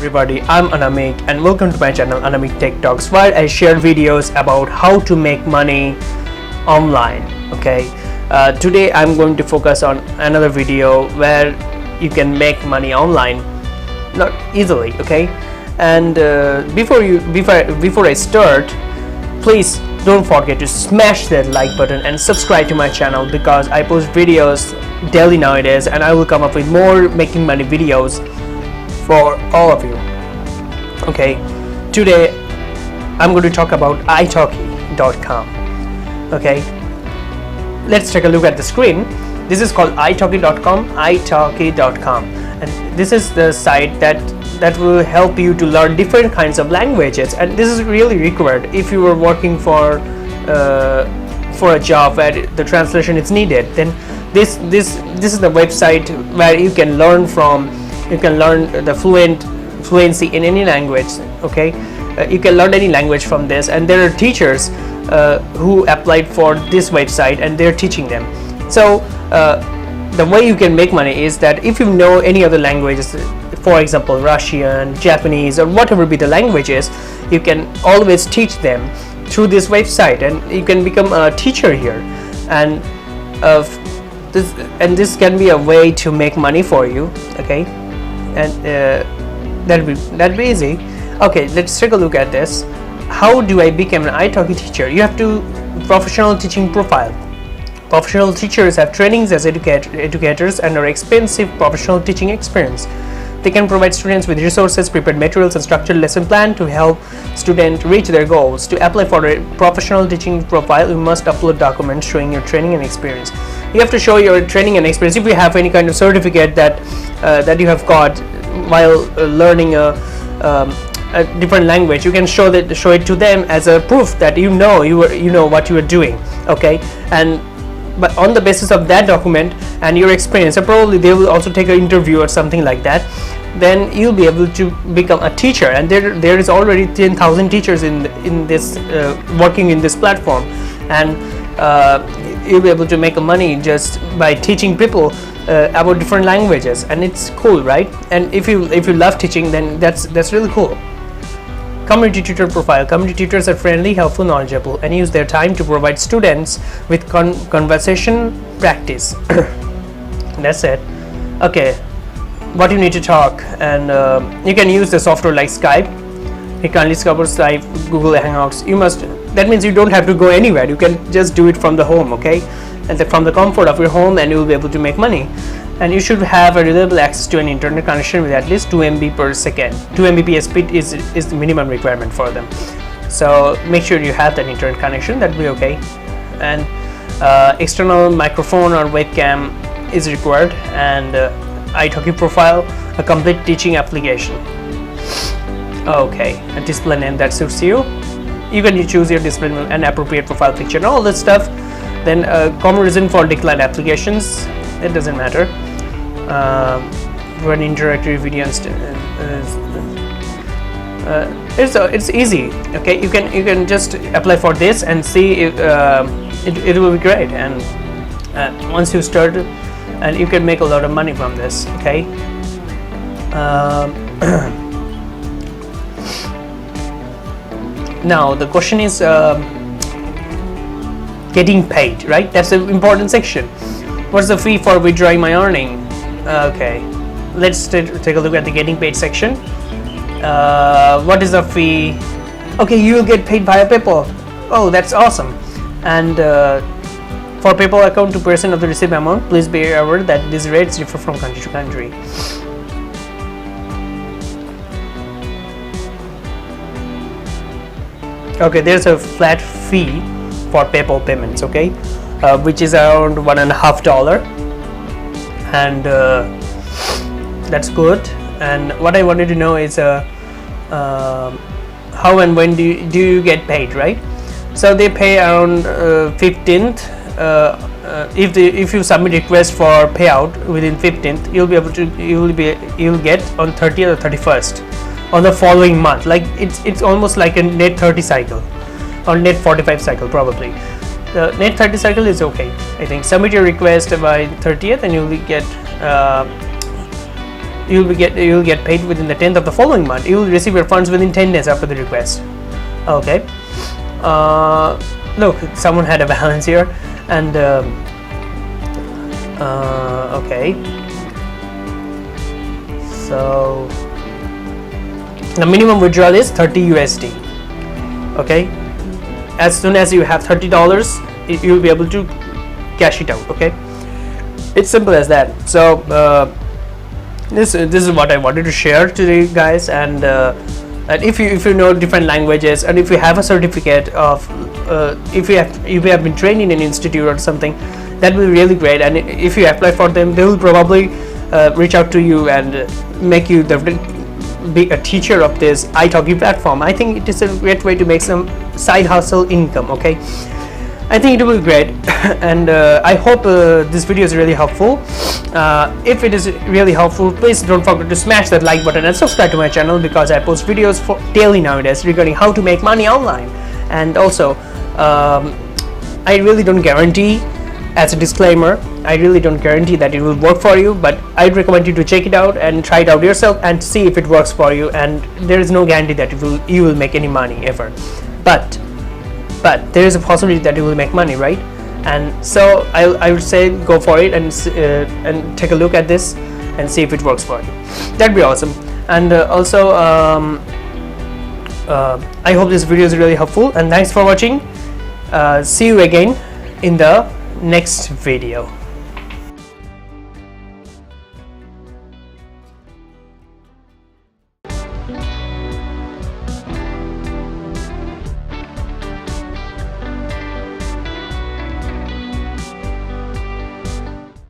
everybody, I'm Anamik and welcome to my channel Anamik Tech Talks, where I share videos about how to make money online. Okay, today I'm going to focus on another video where you can make money online, not easily. Okay, and before I start, please don't forget to smash that like button and subscribe to my channel, because I post videos daily nowadays and I will come up with more making money videos for all of you. Okay, today I'm going to talk about italki.com. Okay, let's take a look at the screen. This is called italki.com, and this is the site that will help you to learn different kinds of languages, and this is really required if you are working for a job where the translation is needed. Then this is the website where you can learn from. You can learn the fluency in any language. Okay, you can learn any language from this, and there are teachers who applied for this website and they're teaching them. So the way you can make money is that if you know any other languages, for example Russian, Japanese, or whatever be the languages, you can always teach them through this website, and you can become a teacher here. And this can be a way to make money for you. Okay, and that'd be easy. Okay, let's take a look at this. How do I become an italki teacher? You have to professional teaching profile. Professional teachers have trainings as educators and are expensive professional teaching experience. They can provide students with resources, prepared materials, and structured lesson plan to help students reach their goals. To apply for a professional teaching profile, you must upload documents showing your training and experience. You have to show your training and experience. If you have any kind of certificate that you have got while learning a different language, you can show it to them as a proof that you know what you are doing. Okay, but on the basis of that document and your experience, and probably they will also take an interview or something like that, then you'll be able to become a teacher. And there is already 10,000 teachers in this working in this platform, and you'll be able to make money just by teaching people about different languages, and it's cool, right? And if you love teaching, then that's really cool. Community tutor profile. Community tutors are friendly, helpful, knowledgeable, and use their time to provide students with conversation practice. That's it. Okay, what you need to talk, and you can use the software like Skype. You can discover Skype, Google Hangouts. That means you don't have to go anywhere. You can just do it from the home. Okay, and from the comfort of your home, and you will be able to make money. And you should have a reliable access to an internet connection with at least 2 MB per second. 2 Mbps speed is the minimum requirement for them. So make sure you have that internet connection. That'll be okay. And external microphone or webcam is required. And italki profile, a complete teaching application. Okay, a display name that suits you. You can choose your display name and appropriate profile picture and all this stuff. Then common reason for declined applications. It doesn't matter. For an interactive video, it's easy. Okay, you can just apply for this and see if, it will be great. And once you start, and you can make a lot of money from this. Okay. Now the question is getting paid, right? That's an important section. What's the fee for withdrawing my earning? Okay, let's take a look at the getting paid section. What is the fee? Okay, you will get paid via PayPal. Oh, that's awesome. And for PayPal account, 2% of the received amount. Please be aware that these rates differ from country to country. Okay, there's a flat fee for PayPal payments. Okay, which is around $1.50, and that's good. And what I wanted to know is how and when do you get paid, right? So they pay around 15th. If you submit request for payout within 15th, you'll get on 30th or 31st on the following month. Like it's almost like a net 30 cycle or net 45 cycle probably. The net 30 cycle is okay. I think submit your request by 30th and you will get you'll get paid within the 10th of the following month. You will receive your funds within 10 days after the request. Okay. Look, someone had a balance here, and okay. So the minimum withdrawal is 30 USD. Okay. As soon as you have $30, you'll be able to cash it out. Okay. It's simple as that. So this is what I wanted to share today, guys. And if you know different languages, and if you have a certificate of if you have been trained in an institute or something, that will be really great. And if you apply for them, they will probably reach out to you and make you be a teacher of this italki platform. I think it is a great way to make some side hustle income. Okay, I think it will be great. And I hope this video is really helpful. If it is really helpful, please don't forget to smash that like button and subscribe to my channel, because I post videos daily nowadays regarding how to make money online. And also I really don't guarantee, as a disclaimer, I really don't guarantee that it will work for you, but I'd recommend you to check it out and try it out yourself and see if it works for you. And there is no guarantee that you will make any money ever, but there is a possibility that you will make money, right? And so I would say go for it and take a look at this and see if it works for you. That'd be awesome. And also I hope this video is really helpful, and thanks for watching. See you again in the next video.